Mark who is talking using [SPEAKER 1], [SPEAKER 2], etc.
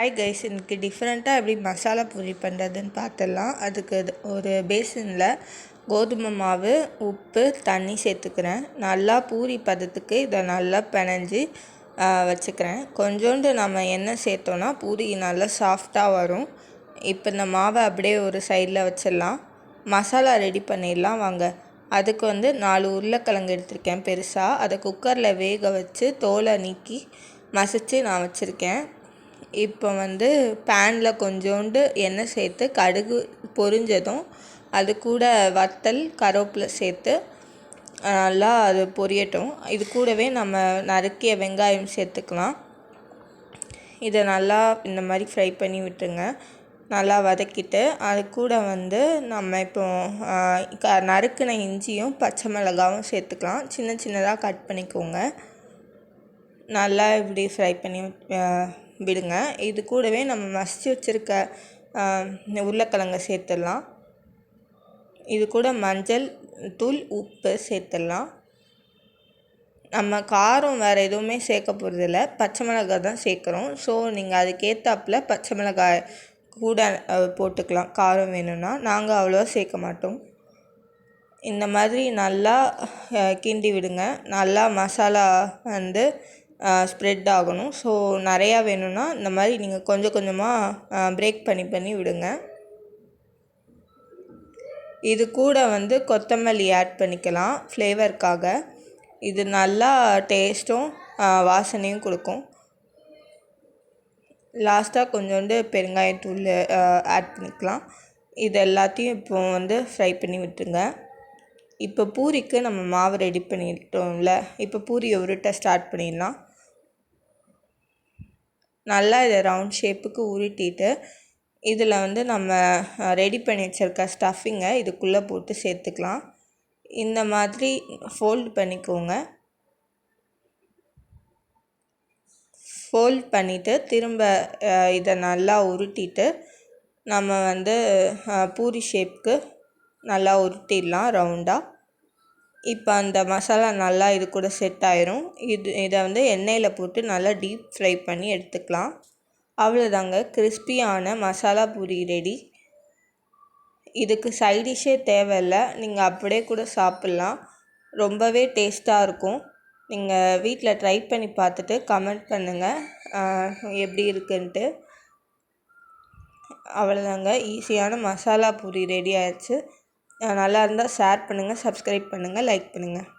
[SPEAKER 1] Hi guys, எனக்கு டிஃப்ரெண்ட்டாக எப்படி மசாலா பூரி பண்ணுறதுன்னு பார்த்துடலாம். அதுக்கு ஒரு பேசனில் கோதுமை மாவு, உப்பு, தண்ணி சேர்த்துக்கிறேன். நல்லா பூரி பதத்துக்கு இதை நல்லா பிணைஞ்சி வச்சுக்கிறேன். கொஞ்சோண்டு நம்ம எண்ணெய் சேர்த்தோன்னா பூரி நல்லா சாஃப்டாக வரும். இப்போ இந்த மாவை அப்படியே ஒரு சைடில் வச்சிடலாம். மசாலா ரெடி பண்ணிடலாம் வாங்க. அதுக்கு 4 உருளைக்கிழங்கு எடுத்திருக்கேன் பெருசாக. அதை குக்கரில் வேக வச்சு தோலை நீக்கி மசித்து நான் வச்சுருக்கேன். இப்போ பேனில் கொஞ்சோண்டு எண்ணெய் சேர்த்து கடுகு பொரிஞ்சதும் அது கூட வத்தல், கருவேப்பிலை சேர்த்து நல்லா அது பொரியட்டும். இது கூடவே நம்ம நறுக்கிய வெங்காயம் சேர்த்துக்கலாம். இதை நல்லா இந்த மாதிரி ஃப்ரை பண்ணி விட்டுருங்க. நல்லா வதக்கிட்டு அது கூட நம்ம இப்போ நறுக்கின இஞ்சியும் பச்சை மிளகாவும் சேர்த்துக்கலாம். சின்ன சின்னதாக கட் பண்ணிக்கோங்க. நல்லா இப்படி ஃப்ரை பண்ணி விடுங்க. இது கூடவே நம்ம மசிச்சு வச்சுருக்க உருளைக்கிழங்கை சேர்த்துடலாம். இது கூட மஞ்சள் தூள், உப்பு சேர்த்துடலாம். நம்ம காரம் வேறு எதுவுமே சேர்க்க போகிறதில்ல, பச்சை மிளகாய் தான் சேர்க்குறோம். ஸோ நீங்கள் அதுக்கேற்றாப்புல பச்சை மிளகாய் கூட போட்டுக்கலாம் காரம் வேணும்னா. நாங்கள் அவ்வளோவா சேர்க்க மாட்டோம். இந்த மாதிரி நல்லா கிண்டி விடுங்க. நல்லா மசாலா ஸ்ப்ரெட் ஆகணும். ஸோ நிறையா வேணும்னா இந்த மாதிரி நீங்கள் கொஞ்சம் கொஞ்சமாக பிரேக் பண்ணி விடுங்க. இது கூட கொத்தமல்லி ஆட் பண்ணிக்கலாம் ஃப்ளேவருக்காக. இது நல்லா டேஸ்ட்டும் வாசனையும் கொடுக்கும். லாஸ்ட்டாக கொஞ்சோண்டு பெருங்காயத்தூள் ஆட் பண்ணிக்கலாம். இது எல்லாத்தையும் இப்போ ஃப்ரை பண்ணி விட்டுருங்க. இப்போ பூரிக்கு நம்ம மாவு ரெடி பண்ணிட்டோம்ல, இப்போ பூரியை உருட்ட ஸ்டார்ட் பண்ணிடலாம். நல்லா இதை ரவுண்ட் ஷேப்புக்கு உருட்டிட்டு இதில் நம்ம ரெடி பண்ணி வச்சுருக்க ஸ்டஃபிங்கை இதுக்குள்ளே போட்டு சேர்த்துக்கலாம். இந்த மாதிரி ஃபோல்ட் பண்ணிக்கோங்க. ஃபோல்ட் பண்ணிவிட்டு திரும்ப இதை நல்லா உருட்டிட்டு நம்ம பூரி ஷேப்புக்கு நல்லா உருட்டிடலாம் ரவுண்டாக. இப்போ அந்த மசாலா நல்லா இது கூட செட் ஆயிரும். இதை எண்ணெயில் போட்டு நல்லா டீப் ஃப்ரை பண்ணி எடுத்துக்கலாம். அவ்வளோதாங்க, கிறிஸ்பியான மசாலா பூரி ரெடி. இதுக்கு சைடிஷ்ஷே தேவையில்லை, நீங்கள் அப்படியே கூட சாப்பிட்லாம். ரொம்பவே டேஸ்ட்டாக இருக்கும். நீங்கள் வீட்டில் ட்ரை பண்ணி பார்த்துட்டு கமெண்ட் பண்ணுங்கள் எப்படி இருக்குன்ட்டு. அவ்வளோதாங்க, ஈஸியான மசாலா பூரி ரெடி ஆயிடுச்சு. நல்லா இருந்தால் ஷேர் பண்ணுங்கள், சப்ஸ்கிரைப் பண்ணுங்கள், லைக் பண்ணுங்கள்.